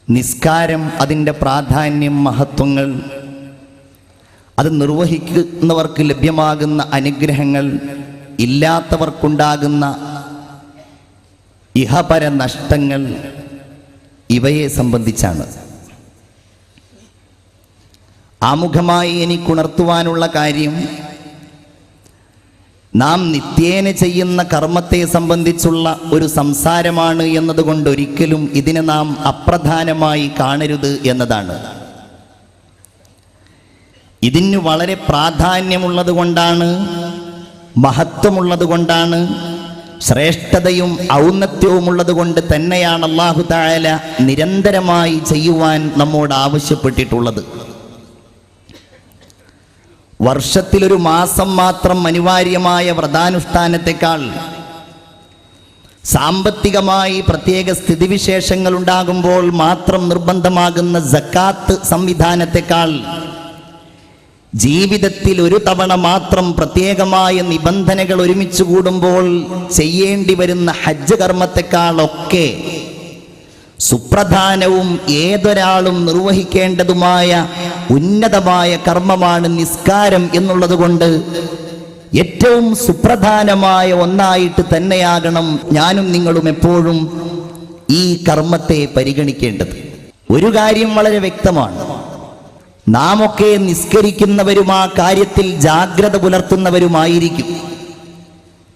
നിസ്കാരം, അതിൻ്റെ പ്രാധാന്യം, മഹത്വങ്ങൾ, അത് നിർവഹിക്കുന്നവർക്ക് ലഭ്യമാകുന്ന അനുഗ്രഹങ്ങൾ, ഇല്ലാത്തവർക്കുണ്ടാകുന്ന ഇഹപര നഷ്ടങ്ങൾ, ഇവയെ സംബന്ധിച്ചാണ്. ആമുഖമായി എനിക്കുണർത്തുവാനുള്ള കാര്യം, നാം നിത്യേന ചെയ്യുന്ന കർമ്മത്തെ സംബന്ധിച്ചുള്ള ഒരു സംസാരമാണ് എന്നതുകൊണ്ട് ഒരിക്കലും ഇതിനെ നാം അപ്രധാനമായി കാണരുത് എന്നതാണ്. ഇതിന് വളരെ പ്രാധാന്യമുള്ളത് കൊണ്ടാണ്, മഹത്വമുള്ളത് കൊണ്ടാണ്, ശ്രേഷ്ഠതയും ഔന്നത്യവുമുള്ളത് കൊണ്ട് തന്നെയാണ് അല്ലാഹു തആല നിരന്തരമായി ചെയ്യുവാൻ നമ്മോട് ആവശ്യപ്പെട്ടിട്ടുള്ളത്. വർഷത്തിലൊരു മാസം മാത്രം അനിവാര്യമായ വ്രതാനുഷ്ഠാനത്തെക്കാൾ സാമ്പത്തികമായി പ്രത്യേക സ്ഥിതിവിശേഷങ്ങൾ ഉണ്ടാകുമ്പോൾ മാത്രം നിർബന്ധമാകുന്ന സക്കാത്ത് സംവിധാനത്തെക്കാൾ ജീവിതത്തിൽ ഒരു തവണ മാത്രം പ്രത്യേകമായ നിബന്ധനകൾ ഒരുമിച്ച് കൂടുമ്പോൾ ചെയ്യേണ്ടി വരുന്ന ഹജ്ജ് കർമ്മത്തെക്കാളൊക്കെ സുപ്രധാനവും ഏതൊരാളും നിർവഹിക്കേണ്ടതുമായ ഉന്നതമായ കർമ്മമാണ് നിസ്കാരം എന്നുള്ളത് കൊണ്ട് ഏറ്റവും സുപ്രധാനമായ ഒന്നായിട്ട് തന്നെയാകണം ഞാനും നിങ്ങളും എപ്പോഴും ഈ കർമ്മത്തെ പരിഗണിക്കേണ്ടത്. ഒരു കാര്യം വളരെ വ്യക്തമാണ്, നാമൊക്കെ നിസ്കരിക്കുന്നവരും ആ കാര്യത്തിൽ ജാഗ്രത പുലർത്തുന്നവരുമായിരിക്കും.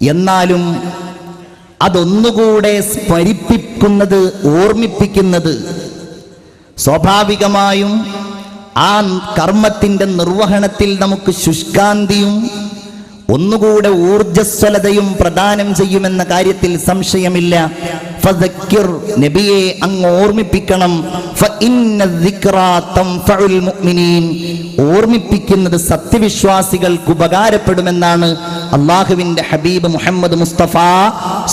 എന്നാലും അതൊന്നുകൂടെ സ്മരിപ്പിക്കുന്നത്, ഓർമ്മിപ്പിക്കുന്നത് സ്വാഭാവികമായും ആ കർമ്മത്തിൻ്റെ നിർവഹണത്തിൽ നമുക്ക് ശുഷ്കാന്തിയും ഒന്നുകൂടെ ഊർജ്ജസ്വലതയും പ്രദാനം ചെയ്യുമെന്ന കാര്യത്തിൽ സംശയമില്ല. ഫദക്കിർ, നബിയെ അങ്ങ് ഓർമ്മിപ്പിക്കണം. ഫഇന്ന ദിക്റാ തൻഫഉൽ മുഅ്മിനീൻ, ഓർമ്മിപ്പിക്കുന്നത് സത്യവിശ്വാസികൾക്ക് ഉപകാരപ്പെടുമെന്നാണ് അല്ലാഹുവിൻ്റെ ഹബീബ് മുഹമ്മദ് മുസ്തഫ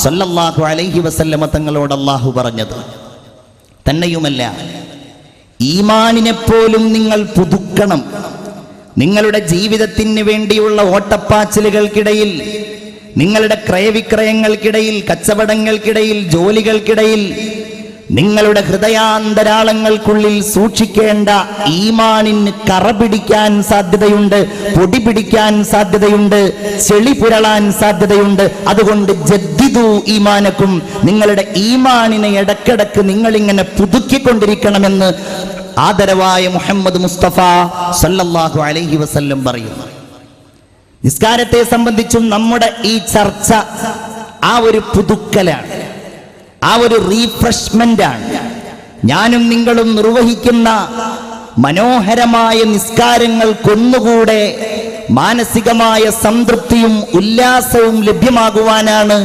സല്ലല്ലാഹു അലൈഹി വസല്ലമ തങ്ങളോട് അല്ലാഹു പറഞ്ഞത്. തന്നെയുമല്ല, ഈമാനിനെ പോലും നിങ്ങൾ പുതുക്കണം. നിങ്ങളുടെ ജീവിതത്തിന് വേണ്ടിയുള്ള ഓട്ടപ്പാച്ചിലുകൾക്കിടയിൽ, നിങ്ങളുടെ ക്രയവിക്രയങ്ങൾക്കിടയിൽ, കച്ചവടങ്ങൾക്കിടയിൽ, ജോലികൾക്കിടയിൽ, നിങ്ങളുടെ ഹൃദയാന്തരാളങ്ങൾക്കുള്ളിൽ സൂക്ഷിക്കേണ്ട ഈമാനിന് കറ പിടിക്കാൻ സാധ്യതയുണ്ട്, പൊടി പിടിക്കാൻ സാധ്യതയുണ്ട്, ചെളി പുരളാൻ സാധ്യതയുണ്ട്. അതുകൊണ്ട് ജദ്ദിദു ഈമാനക്കും, നിങ്ങളുടെ ഈമാനിനെ ഇടക്കിടക്ക് നിങ്ങളിങ്ങനെ പുതുക്കിക്കൊണ്ടിരിക്കണമെന്ന് ആദരവായ മുഹമ്മദ് മുസ്തഫ സല്ലല്ലാഹു അലൈഹി വസല്ലം പറയുന്നു. നിസ്കാരത്തെ സംബന്ധിച്ചും നമ്മുടെ ഈ ചർച്ച ആ ഒരു പുതുക്കലാണ്, ആ ഒരു റീഫ്രഷ്മെന്റ് ആണ്. ഞാനും നിങ്ങളും നിർവഹിക്കുന്ന മനോഹരമായ നിസ്കാരങ്ങൾക്കൊന്നുകൂടെ മാനസികമായ സംതൃപ്തിയും ഉല്ലാസവും ലഭ്യമാകുവാനാണ്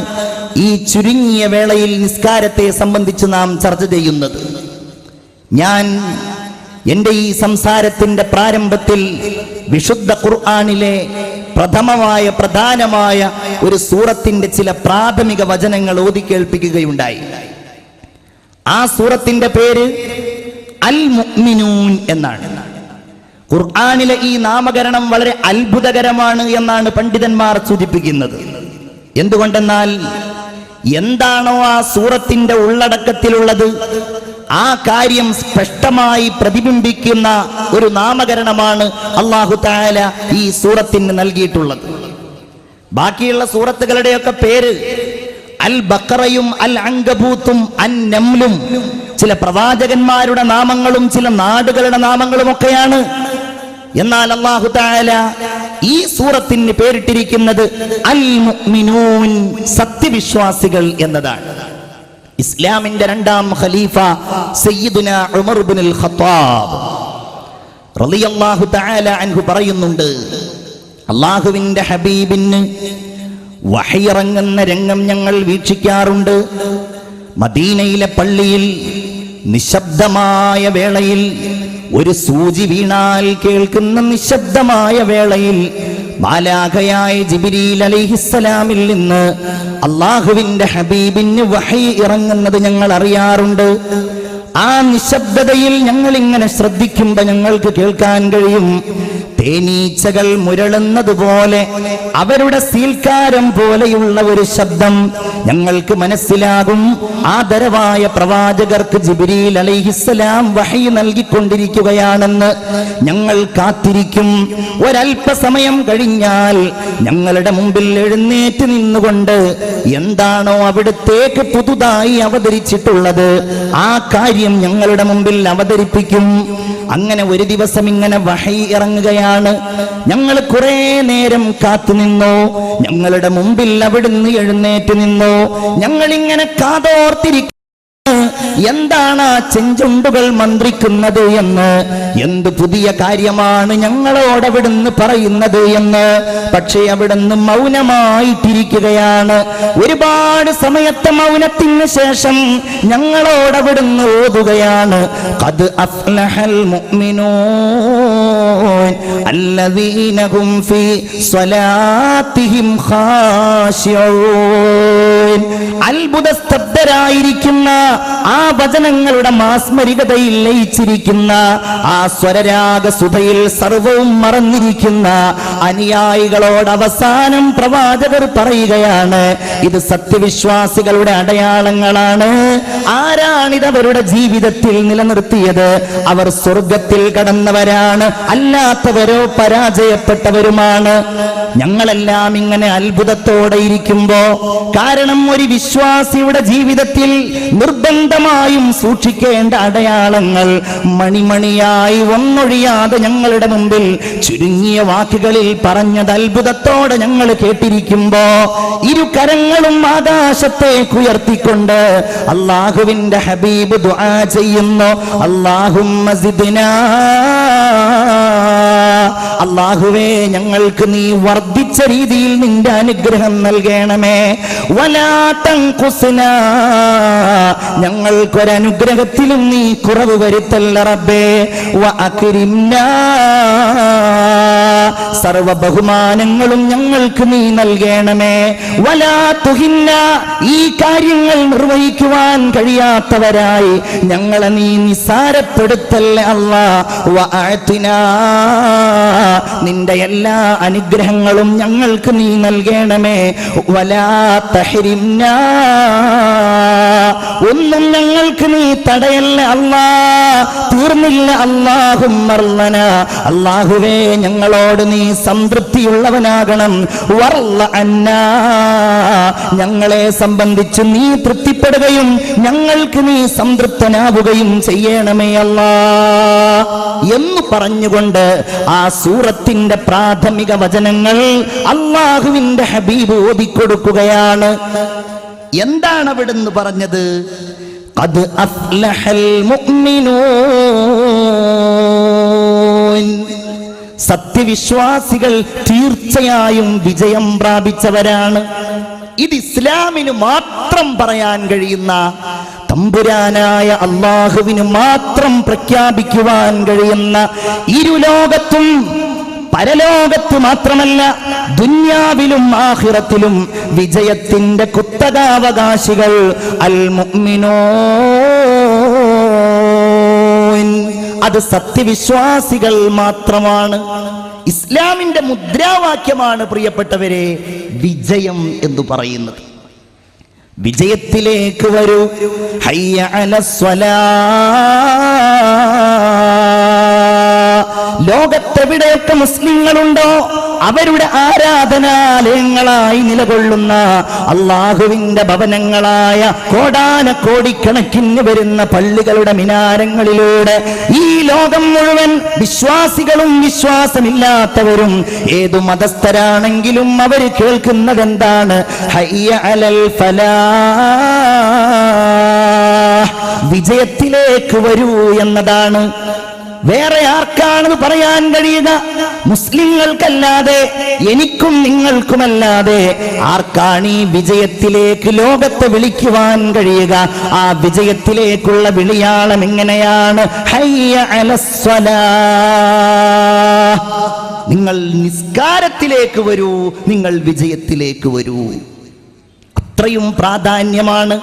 ഈ ചുരുങ്ങിയ വേളയിൽ നിസ്കാരത്തെ സംബന്ധിച്ച് നാം ചർച്ച ചെയ്യുന്നത്. ഞാൻ എൻ്റെ ഈ സംസാരത്തിൻ്റെ പ്രാരംഭത്തിൽ വിശുദ്ധ ഖുർആനിലെ പ്രധാനമായ ഒരു സൂറത്തിന്റെ ചില പ്രാഥമിക വചനങ്ങൾ ഓതി കേൾപ്പിക്കുകയുണ്ടായി. ആ സൂറത്തിന്റെ പേര് അൽ മുഅ്മിനൂൻ എന്നാണ്. ഖുർആനിലെ ഈ നാമകരണം വളരെ അത്ഭുതകരമാണ് എന്നാണ് പണ്ഡിതന്മാർ സൂചിപ്പിക്കുന്നത്. എന്തുകൊണ്ടെന്നാൽ എന്താണോ ആ സൂറത്തിന്റെ ഉള്ളടക്കത്തിലുള്ളത് ആ കാര്യം സ്പഷ്ടമായി പ്രതിബിംബിക്കുന്ന ഒരു നാമകരണമാണ് അല്ലാഹു തആല ഈ സൂറത്തിന് നൽകിയിട്ടുള്ളത്. ബാക്കിയുള്ള സൂറത്തുകളുടെയൊക്കെ പേര് അൽ ബഖറയും അൽ അൻകബൂത്തും അൻ നംലും ചില പ്രവാചകന്മാരുടെ നാമങ്ങളും ചില നാടുകളുടെ നാമങ്ങളും ഒക്കെയാണ്. എന്നാൽ അല്ലാഹു തആല ഈ സൂറത്തിന് പേരിട്ടിരിക്കുന്നത് അൽ മുഅ്മിനൂൻ, സത്യവിശ്വാസികൾ എന്നതാണ്. ഇസ്ലാമിന്റെ രണ്ടാം ഖലീഫ സയ്യിദുനാ ഉമർ ഇബ്നുൽ ഖത്താബ് റളിയല്ലാഹു തആല അൻഹു പറയുന്നുണ്ട്, അല്ലാഹുവിന്റെ ഹബീബിന് വഹി ഇറങ്ങുന്ന രംഗം ഞങ്ങൾ വീക്ഷിക്കാറുണ്ട്. മദീനയിലെ പള്ളിയിൽ നിശബ്ദമായ വേളയിൽ, ഒരു സൂചി വീണാൽ കേൾക്കുന്ന നിശബ്ദമായ വേളയിൽ മാലാഖയായ ജിബ്രീൽ അലൈഹിസ്സലാമിൽ നിന്ന് അല്ലാഹുവിന്റെ ഹബീബിന് വഹി ഇറങ്ങുന്നത് ഞങ്ങൾ അറിയാറുണ്ട്. ആ നിശബ്ദതയിൽ ഞങ്ങൾ ഇങ്ങനെ ശ്രദ്ധിക്കുമ്പോൾ ഞങ്ങൾക്ക് കേൾക്കാൻ കഴിയും, തേനീച്ചകൾ മുരളുന്നത് പോലെ, അവരുടെ സീൽക്കാരം പോലെയുള്ള ഒരു ശബ്ദം ഞങ്ങൾക്ക് മനസ്സിലാകും. ആദരവായ പ്രവാചകർക്ക് ജിബ്രീൽ അലൈഹിസ്സലാം വഹി നൽകിക്കൊണ്ടിരിക്കുകയാണെന്ന് ഞങ്ങൾ കാത്തിരിക്കും. ഒരല്പസമയം കഴിഞ്ഞാൽ ഞങ്ങളുടെ മുമ്പിൽ എഴുന്നേറ്റ് നിന്നുകൊണ്ട് എന്താണോ അവിടത്തേക്ക് പുതുതായി അവതരിച്ചിട്ടുള്ളത് ആ കാര്യം ഞങ്ങളുടെ മുമ്പിൽ അവതരിപ്പിക്കും. അങ്ങനെ ഒരു ദിവസം ഇങ്ങനെ വഹി ഇറങ്ങുകയാണ്. ഞങ്ങൾ കുറെ നേരം കാത്തുനിന്നു. ഞങ്ങളുടെ മുമ്പിൽ അവിടുന്ന് എഴുന്നേറ്റ് നിന്നു. ഞങ്ങൾ ഇങ്ങനെ കാതോർത്തിരിക്കും, എന്താണ് ആ ചെഞ്ചുണ്ടുകൾ മന്ത്രിക്കുന്നത് എന്ന്, എന്ത് പുതിയ കാര്യമാണ് ഞങ്ങളോട് അവിടുന്ന് പറയുന്നത് എന്ന്. പക്ഷേ അവിടുന്ന് മൗനമായിട്ടിരിക്കുകയാണ്. ഒരുപാട് സമയത്തെ മൗനത്തിന് ശേഷം ഞങ്ങളോട് അവിടുന്ന് ഓതുകയാണ്, ഖദ് അഫ്ലഹൽ മുഅ്മിനൂൻ അല്ലദീന ഹും ഫീ സ്വലാത്തിഹിം ഖാശിഊൻ. അത്ഭുത സ്തബ്ധരായിരിക്കുന്ന ആ വചനങ്ങളുടെ മാസ്മരികതയിൽ ലയിച്ചിരിക്കുന്ന ആ സ്വരരാഗ സുധയിൽ സർവവും മറന്നിരിക്കുന്ന അനുയായികളോട് അവസാനം പ്രവാചകർ പറയുകയാണ്, ഇത് സത്യവിശ്വാസികളുടെ അടയാളങ്ങളാണ്. ആരാണിത് അവരുടെ ജീവിതത്തിൽ നിലനിർത്തിയത്? അവർ സ്വർഗത്തിൽ കടന്നവരാണ്, അല്ലാത്തവരോ പരാജയപ്പെട്ടവരുമാണ്. ഞങ്ങളെല്ലാം ഇങ്ങനെ അത്ഭുതത്തോടെ ഇരിക്കുമ്പോ, കാരണം ഒരു വിശ്വാസിയുടെ ജീവിതത്തിൽ നിർബന്ധമായും സൂക്ഷിക്കേണ്ട അടയാളങ്ങൾ മണിമണിയായി ഒന്നൊഴിയാതെ ഞങ്ങളുടെ മുമ്പിൽ ചുരുങ്ങിയ വാക്കുകളിൽ പറഞ്ഞത് അത്ഭുതത്തോടെ ഞങ്ങൾ കേട്ടിരിക്കുമ്പോ, ഇരു കരങ്ങളും ആകാശത്തേക്ക് ഉയർത്തിക്കൊണ്ട് അല്ലാഹുവിന്റെ ഹബീബ് ദുആ ചെയ്യുന്നു, അല്ലാഹുമ്മ സിദ്നാ, അല്ലാഹുവേ ഞങ്ങൾക്ക് നീ വർദ്ധിച്ച രീതിയിൽ നിന്റെ അനുഗ്രഹം നൽകണമേ. വലാ തൻഖുസ്നാ, ഞങ്ങൾക്കൊരനുഗ്രഹത്തിലും നീ കുറവ് വരുത്തല്ല റബ്ബേ. വ അക്രിംനാ, സർവ ബഹുമാനങ്ങളും ഞങ്ങൾക്ക് നീ നൽകണമേ. വലാ തുഹിന്നാ, ഈ കാര്യങ്ങൾ നിർവഹിക്കുവാൻ കഴിയാത്തവരായി ഞങ്ങളെ നീ നിസാരപ്പെടുത്തല്ല അല്ലാ. വ അഅ്തിനാ, നിന്റെ എല്ലാ അനുഗ്രഹങ്ങളും ഞങ്ങൾക്ക് നീ നൽകണമേ. വലാ തഹ്രിംനാ, ഒന്നും ഞങ്ങൾക്ക് നീ തടയല്ല അല്ലാ. തീർന്നില്ല, അല്ലാഹുമ്മർലന, അല്ലാഹുവേ ഞങ്ങളോട് നീ സംതൃപ്തിയുള്ളവനാകണം. വർള അന്നാ, ഞങ്ങളെ സംബന്ധിച്ച് നീ തൃപ്തിപ്പെടുകയും ഞങ്ങൾക്ക് നീ സംതൃപ്തനാവുകയും ചെയ്യണമേ അല്ലാ എന്ന് പറഞ്ഞുകൊണ്ട് ആ സൂറത്തിന്റെ പ്രാഥമിക വചനങ്ങൾ അല്ലാഹുവിന്റെ ഹബീബ് ഓതിക്കൊടുക്കുകയാണ്. എന്താണ് അവിടുന്ന് പറഞ്ഞത്? ഖദ് അഫ്ലഹൽ മുഅ്മിനൂൻ, സത്യവിശ്വാസികൾ തീർച്ചയായും വിജയം പ്രാപിച്ചവരാണ്. ഇത് ഇസ്ലാമിന് മാത്രം പറയാൻ കഴിയുന്ന, തമ്പുരാനായ അല്ലാഹുവിന് മാത്രം പ്രഖ്യാപിക്കുവാൻ കഴിയുന്ന, ഇരുലോകത്തും പരലോകത്ത് മാത്രമല്ല ദുന്യാവിലും ആഖിറത്തിലും വിജയത്തിന്റെ കുത്തകാവകാശികൾ അൽ മുഅ്മിനൂൻ, അത് സത്യവിശ്വാസികൾ മാത്രമാണ്. ഇസ്ലാമിന്റെ മുദ്രാവാക്യമാണ് പ്രിയപ്പെട്ടവരെ വിജയം എന്ന് പറയുന്നത്. വിജയത്തിലേക്ക് വരൂ, ഹയ്യ അലസ്വലാ. ലോകത്തെവിടെയൊക്കെ മുസ്ലിങ്ങളുണ്ടോ അവരുടെ ആരാധനാലയങ്ങളായി നിലകൊള്ളുന്ന അല്ലാഹുവിന്റെ ഭവനങ്ങളായ കോടാനക്കോടിക്കണക്കിന് വരുന്ന പള്ളികളുടെ മിനാരങ്ങളിലൂടെ ഈ ലോകം മുഴുവൻ വിശ്വാസികളും വിശ്വാസമില്ലാത്തവരും ഏതു മതസ്ഥരാണെങ്കിലും അവർ കേൾക്കുന്നത് എന്താണ്? ഹയ്യ അലൽ ഫലാഹ്, വിജയത്തിലേക്ക് വരൂ എന്നതാണ്. വേറെ ആർക്കാണത് പറയാൻ കഴിയുക? മുസ്ലിങ്ങൾക്കല്ലാതെ, എനിക്കും നിങ്ങൾക്കുമല്ലാതെ ആർക്കാണ് ഈ വിജയത്തിലേക്ക് ലോകത്തെ വിളിക്കുവാൻ കഴിയുക? ആ വിജയത്തിലേക്കുള്ള വിളിയാളം എങ്ങനെയാണ്? ഹയ്യ അലസ്സലാഹ്, നിങ്ങൾ നിസ്കാരത്തിലേക്ക് വരൂ, നിങ്ങൾ വിജയത്തിലേക്ക് വരൂ. അത്രയും പ്രാധാന്യമാണ്.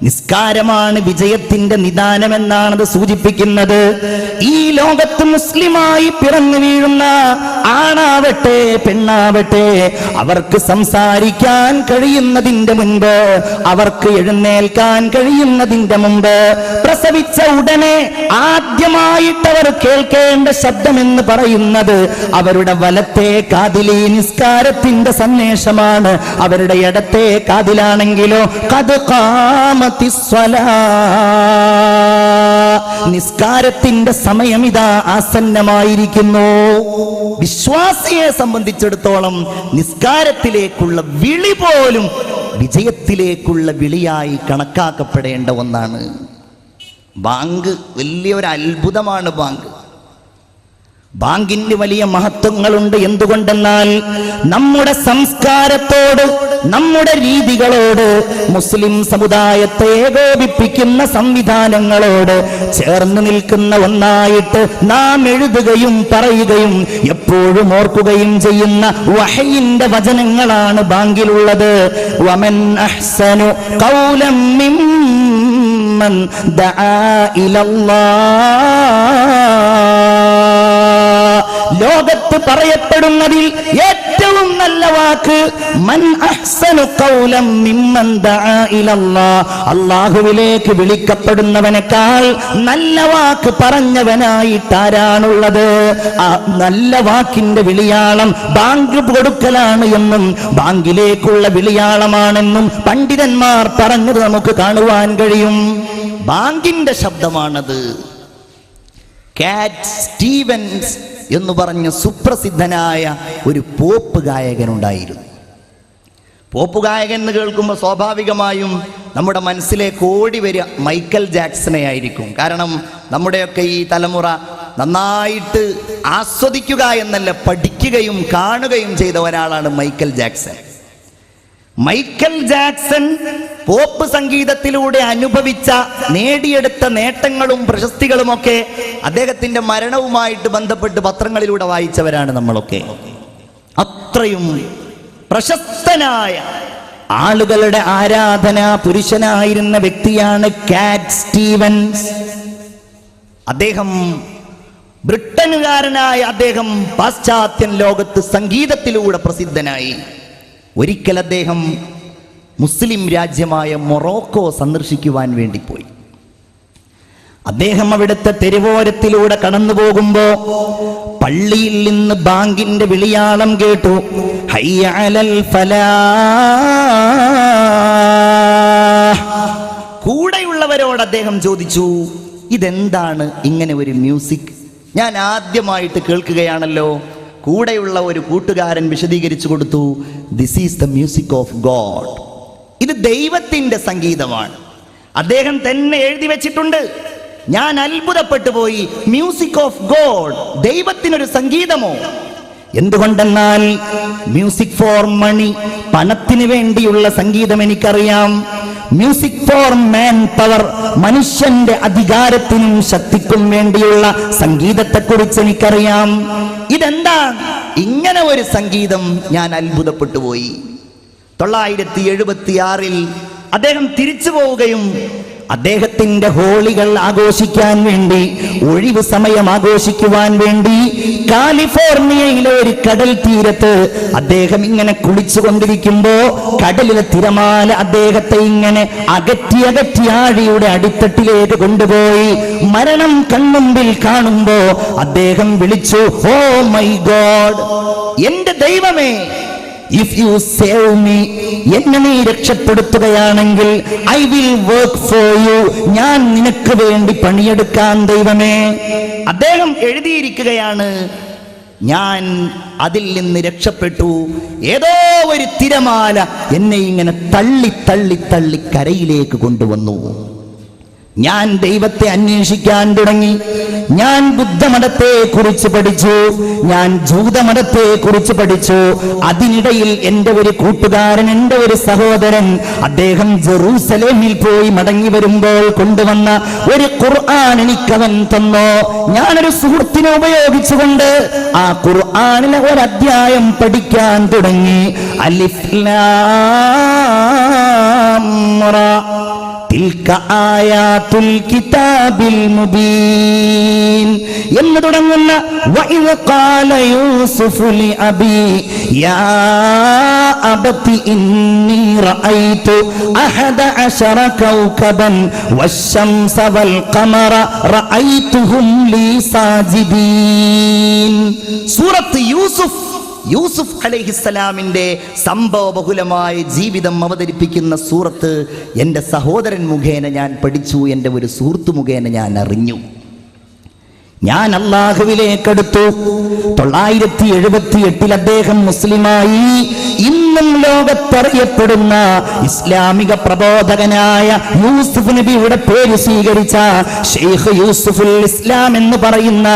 നിസ്കാരമാണ് വിജയത്തിന്റെ നിദാനമെന്നാണത് സൂചിപ്പിക്കുന്നത്. ഈ ലോകത്ത് മുസ്ലിമായി പിറന്നു വീഴുന്ന ആണാവട്ടെ പെണ്ണാവട്ടെ, അവർക്ക് സംസാരിക്കാൻ കഴിയുന്നതിന്റെ മുൻപ്, അവർക്ക് എഴുന്നേൽക്കാൻ കഴിയുന്നതിന്റെ മുമ്പ്, പ്രസവിച്ച ഉടനെ ആദ്യമായിട്ടവർ കേൾക്കേണ്ട ശബ്ദമെന്ന് പറയുന്നത് അവരുടെ വലത്തെ കാതിലെ നിസ്കാരത്തിന്റെ സന്ദേശമാണ്. അവരുടെ ഇടത്തെ കാതിലാണെങ്കിലോ ഖദ് ഖാമത്തിസ് സ്വലാ, നിസ്കാരത്തിന്റെ സമയം ഇതാ ആസന്നമായിരിക്കുന്നു. വിശ്വാസിയെ സംബന്ധിച്ചിടത്തോളം നിസ്കാരത്തിലേക്കുള്ള വിളി പോലും വിജയത്തിലേക്കുള്ള വിളിയായി കണക്കാക്കപ്പെടേണ്ട ഒന്നാണ്. ബാങ്ക് വലിയൊരു അത്ഭുതമാണ്. ബാങ്കിന് വലിയ മഹത്വങ്ങളുണ്ട്. എന്തുകൊണ്ടെന്നാൽ നമ്മുടെ സംസ്കാരത്തോട്, നമ്മുടെ രീതികളോട്, മുസ്ലിം സമുദായത്തെ ഏകോപിപ്പിക്കുന്ന സംവിധാനങ്ങളോട് ചേർന്ന് നിൽക്കുന്ന ഒന്നായിട്ട് നാം എഴുതുകയും പറയുകയും എപ്പോഴും ഓർക്കുകയും ചെയ്യുന്ന വഹയിന്റെ വചനങ്ങളാണ് ബാങ്കിലുള്ളത്. വമൻ അഹ്സനു ഖൗലൻ മിമ്മൻ ദആ ഇലല്ലാഹ്, ലോകത്ത് പറയപ്പെടുന്നതിൽ ഏറ്റവും നല്ല വാക്ക് മൻ അഹ്സനു ഖൗലൻ മിമ്മൻ ദആ ഇലല്ലാഹ്, അല്ലാഹുവിലേക്ക് വിളിക്കപ്പെടുന്നവനേക്കാൾ നല്ല വാക്ക് പറഞ്ഞവനായിട്ട് ആരാണുള്ളത്? ആ നല്ല വാക്കിന്റെ വിളിയാളം ബാങ്ക് കൊടുക്കലാണ് എന്നും ബാങ്കിലേക്കുള്ള വിളിയാളമാണെന്നും പണ്ഡിതന്മാർ പറഞ്ഞത് നമുക്ക് കാണുവാൻ കഴിയും. ബാങ്കിന്റെ ശബ്ദമാണത്. കാറ്റ് സ്റ്റീവൻസ് എന്ന് പറഞ്ഞ സുപ്രസിദ്ധനായ ഒരു പോപ്പ് ഗായകനുണ്ടായിരുന്നു. പോപ്പ് ഗായകൻ എന്ന് കേൾക്കുമ്പോൾ സ്വാഭാവികമായും നമ്മുടെ മനസ്സിലേക്ക് ഓടി വരിക മൈക്കൽ ജാക്സനെ ആയിരിക്കും. കാരണം നമ്മുടെയൊക്കെ ഈ തലമുറ നന്നായിട്ട് ആസ്വദിക്കുക എന്നല്ല, പഠിക്കുകയും കാണുകയും ചെയ്ത ഒരാളാണ് Michael Jackson. Michael Jackson pop സംഗീതത്തിലൂടെ അനുഭവിച്ച, നേടിയെടുത്ത നേട്ടങ്ങളും പ്രശസ്തികളുമൊക്കെ അദ്ദേഹത്തിന്റെ മരണവുമായിട്ട് ബന്ധപ്പെട്ട് പത്രങ്ങളിലൂടെ വായിച്ചവരാണ് നമ്മളൊക്കെ. അത്രയും പ്രശസ്തനായ, ആളുകളുടെ ആരാധനാ പുരുഷനായിരുന്ന വ്യക്തിയാണ് കാറ്റ് സ്റ്റീവൻസ്. അദ്ദേഹം ബ്രിട്ടനുകാരനായ അദ്ദേഹം പാശ്ചാത്യൻ ലോകത്ത് സംഗീതത്തിലൂടെ പ്രസിദ്ധനായി. ഒരിക്കൽ അദ്ദേഹം മുസ്ലിം രാജ്യമായ മൊറോക്കോ സന്ദർശിക്കുവാൻ വേണ്ടി പോയി. അദ്ദേഹം അവിടുത്തെ തെരുവോരത്തിലൂടെ കടന്നു പോകുമ്പോ പള്ളിയിൽ നിന്ന് ബാങ്കിന്റെ വിളിയാളം കേട്ടു. ഹയ്യ അലൽ ഫലാഹ്. കൂടെയുള്ളവരോട് അദ്ദേഹം ചോദിച്ചു, ഇതെന്താണ് ഇങ്ങനെ ഒരു മ്യൂസിക്? ഞാൻ ആദ്യമായിട്ട് കേൾക്കുകയാണല്ലോ. കൂടെയുള്ള ഒരു കൂട്ടുകാരൻ വിശദീകരിച്ചു കൊടുത്തു, this is the music of God. ഇത് ദൈവത്തിന്റെ സംഗീതമാണ്. അദ്ദേഹം തന്നെ എഴുതി വെച്ചിട്ടുണ്ട്. ഞാൻ അത്ഭുതപ്പെട്ടു പോയി. മ്യൂസിക് ഓഫ് ഗോഡ്, ദൈവത്തിനൊരു സംഗീതമോ? എന്തുകൊണ്ടെന്നാൽ മ്യൂസിക് ഫോർ മണി, പണത്തിന് വേണ്ടിയുള്ള സംഗീതം എനിക്കറിയാം. മ്യൂസിക് ഫോർ മാൻ പവർ, മനുഷ്യന്റെ അധികാരത്തിനും ശക്തിക്കും വേണ്ടിയുള്ള സംഗീതത്തെക്കുറിച്ച് എനിക്കറിയാം. ഇതെന്താ ഇങ്ങനെ ഒരു സംഗീതം? ഞാൻ അത്ഭുതപ്പെട്ടു പോയി. 976 അദ്ദേഹം തിരിച്ചു പോവുകയും അദ്ദേഹത്തിന്റെ ഹോളികൾ ആഘോഷിക്കാൻ വേണ്ടി, ഒഴിവ് സമയം ആഘോഷിക്കുവാൻ വേണ്ടി കാലിഫോർണിയയിലെ ഒരു കടൽ തീരത്ത് അദ്ദേഹം ഇങ്ങനെ കുളിച്ചുകൊണ്ടിരിക്കുമ്പോ കടലിലെ തിരമാല അദ്ദേഹത്തെ ഇങ്ങനെ അകറ്റി അകറ്റി ആഴിയുടെ അടിത്തട്ടിലേക്ക് കൊണ്ടുപോയി. മരണം കൺമുമ്പിൽ കാണുമ്പോ അദ്ദേഹം വിളിച്ചു, ഓ മൈ ഗോഡ്, എന്റെ ദൈവമേ, ഇഫ് യു സേവ് മീ, എന്നെ നീ രക്ഷപ്പെടുത്തുകയാണെങ്കിൽ I will work for you, ഞാൻ നിനക്ക് വേണ്ടി പണിയെടുക്കാൻ ദൈവമേ. അദ്ദേഹം എഴുതിയിരിക്കുകയാണ്, ഞാൻ അതിൽ നിന്ന് രക്ഷപ്പെട്ടു. ഏതോ ഒരു തിരമാല എന്നെ ഇങ്ങനെ തള്ളി തള്ളി തള്ളി കരയിലേക്ക് കൊണ്ടുവന്നു. ഞാൻ ദൈവത്തെ അന്വേഷിക്കാൻ തുടങ്ങി. ഞാൻ ബുദ്ധമതത്തെ കുറിച്ച് പഠിച്ചു, ഞാൻ ജൂതമതത്തെ കുറിച്ച് പഠിച്ചു. അതിനിടയിൽ എൻ്റെ ഒരു കൂട്ടുകാരൻ, എൻ്റെ ഒരു സഹോദരൻ, അദ്ദേഹം ജെറൂസലേമിൽ പോയി മടങ്ങി വരുമ്പോൾ കൊണ്ടുവന്ന ഒരു ഖുർആൻ എനിക്കവൻ തന്നു. ഞാനൊരു സുഹൃത്തിനെ ഉപയോഗിച്ചുകൊണ്ട് ആ ഖുർആനിലെ ഒരു അധ്യായം പഠിക്കാൻ തുടങ്ങി. അലിഫ് ലാം റ തിൽക ആയാതുൽ കിതാബിൽ മുബീൻ എന്ന് തുടങ്ങുന്ന വഇദ് ഖാല യൂസുഫു ലി അബി യാ അബതി ഇന്നി റഅയ്തു അഹദ അശറ കൗകബൻ വശംസ വൽ ഖമറ റഅയ്തുഹും ലീ സാജിദീൻ. സൂറത്ത് യൂസുഫ് അലൈഹിസ്സലാമിന്റെ സംഭവബഹുലമായ ജീവിതം അവതരിപ്പിക്കുന്ന സൂറത്ത് എൻ്റെ സഹോദരൻ മുഖേന ഞാൻ പഠിച്ചു, എൻ്റെ ഒരു സുഹൃത്തു മുഖേന ഞാൻ അറിഞ്ഞു. ഞാൻ അല്ലാഹുവിലേക്കെടുത്തു. 978 അദ്ദേഹം മുസ്ലിമായി. ഇന്നും ലോകത്തറിയപ്പെടുന്ന ഇസ്ലാമിക പ്രബോധകനായ യൂസുഫ് നബിയുടെ പേര് സ്വീകരിച്ച ഷെയ്ഖ് യൂസുഫുൽ ഇസ്ലാം എന്ന് പറയുന്ന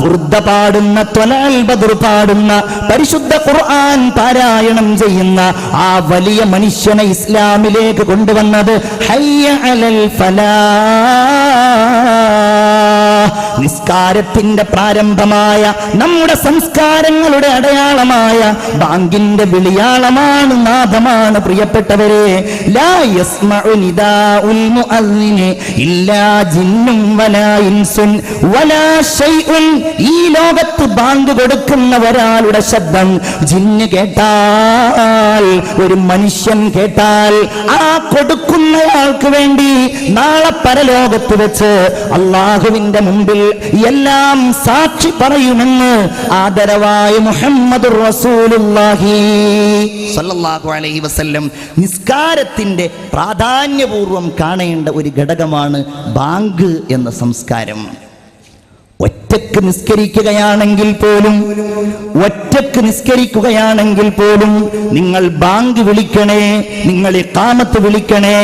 ബുർദ പാടുന്ന, ത്വലൽ ബദ്ർ പാടുന്ന, പരിശുദ്ധ ഖുർആൻ പാരായണം ചെയ്യുന്ന ആ വലിയ മനുഷ്യനെ ഇസ്ലാമിലേക്ക് കൊണ്ടുവന്നത് ഹയ്യ അലൽ ഫലാഹ്, നിസ്കാരത്തിന്റെ പ്രാരംഭമായ, നമ്മുടെ സംസ്കാരങ്ങളുടെ അടയാളമായ ബാങ്കിന്റെ വിളിയാളമാണ്, നാദമാണ്. പ്രിയപ്പെട്ടവരെ, ലാ യസ്മഉ നിദാഉൽ മുഅദ്ദിനി ഇല്ലാ ജിന്നും വലാ ഇൻസുൻ വലാ ഷൈഉൻ. ഈ ലോകത്ത് ബാങ്ക് കൊടുക്കുന്ന ഒരാളുടെ ശബ്ദം ജിന്ന് കേട്ടാൽ, ഒരു മനുഷ്യൻ കേട്ടാൽ, ആ കൊടുക്കുന്നയാൾക്ക് വേണ്ടി നാളെ പരലോകത്ത് വെച്ച് അല്ലാഹുവിന്റെ മുമ്പിൽ എല്ലാം സാക്ഷി പറയുമെന്ന് ആദരവായ മുഹമ്മദുർ റസൂലുള്ളാഹി സ്വല്ലല്ലാഹു അലൈഹി വസല്ലം നിസ്കാരത്തിന്റെ പ്രാധാന്യപൂർവം കാണേണ്ട ഒരു ഘടകമാണ് ബാങ്ക് എന്ന സംസ്കാരം. ഒറ്റക്ക് നിസ്കരിക്കുകയാണെങ്കിൽ പോലും നിങ്ങൾ ബാങ്ക് വിളിക്കണേ, നിങ്ങൾ ഇഖാമത്ത് വിളിക്കണേ.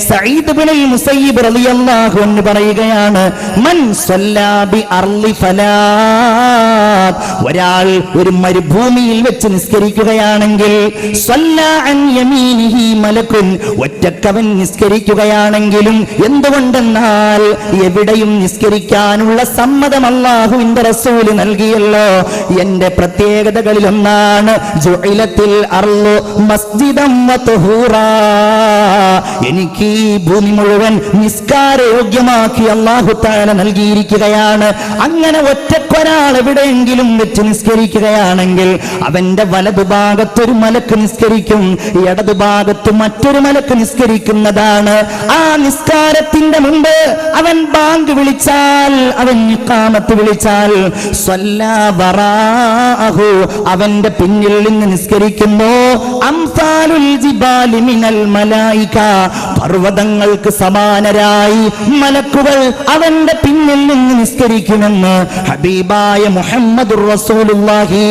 സഈദ് ഇബ്നുൽ മുസയ്യിബ് റളിയല്ലാഹു അൻഹു പറയുകയാണ്, മൻ സ്വല്ലാ ബി അർളി ഫലാത്, ഒരാൾ ഒരു മരുഭൂമിയിൽ വെച്ച് നിസ്കരിക്കുകയാണെങ്കിൽ, സ്വല്ലാ അൻ യമീനിഹി മലക്കുൻ, ഒറ്റക്കവൻ നിസ്കരിക്കുകയാണെങ്കിലും, എന്തുകൊണ്ടെന്നാൽ എവിടെയും നിസ്കരിക്കാനുള്ള സമ്മതം അല്ലാഹുവിന്റെ റസൂൽ നൽകിയല്ലോ. എന്റെ പ്രത്യേകതകളിൽ ഒന്നാണ് ജുഇലത്തിൽ അർളു മസ്ജിദൻ വതുഹൂറാ, എനിക്ക് ഈ ഭൂമി മുഴുവൻ നിസ്കാരയോഗ്യമാക്കി അല്ലാഹു തആല നൽകിയിരിക്കുകയാണ്. അങ്ങനെ ഒറ്റക്കൊരാൾ എവിടെയെങ്കിലും വെച്ച് നിസ്കരിക്കുകയാണെങ്കിൽ അവന്റെ വലതുഭാഗത്തൊരു മലക്ക് നിസ്കരിക്കും, ഇടതുഭാഗത്ത് മറ്റൊരു മലക്ക് നിസ്കരിക്കുന്നതാണ്. ആ നിസ്കാരത്തിന്റെ മുമ്പ് അവൻ ബാങ്ക് വിളിച്ചാൽ, അവൻ ഇഖാമത്ത് വിളിച്ചാൽ, സ്വല്ലാ വറാഅഹു, അവന്റെ പിന്നിൽ നിന്ന് നിസ്കരിക്കുന്നു. അംസാലുൽ ജിബാലി മിനൽ മലായിക, പർവ്വതങ്ങൾക്ക് സമാനരായി മലക്കുകൾ അവന്റെ പിന്നിൽ നിന്ന് നിസ്കരിക്കുമെന്ന് ഹബീബായ മുഹമ്മദുർ റസൂലുള്ളാഹി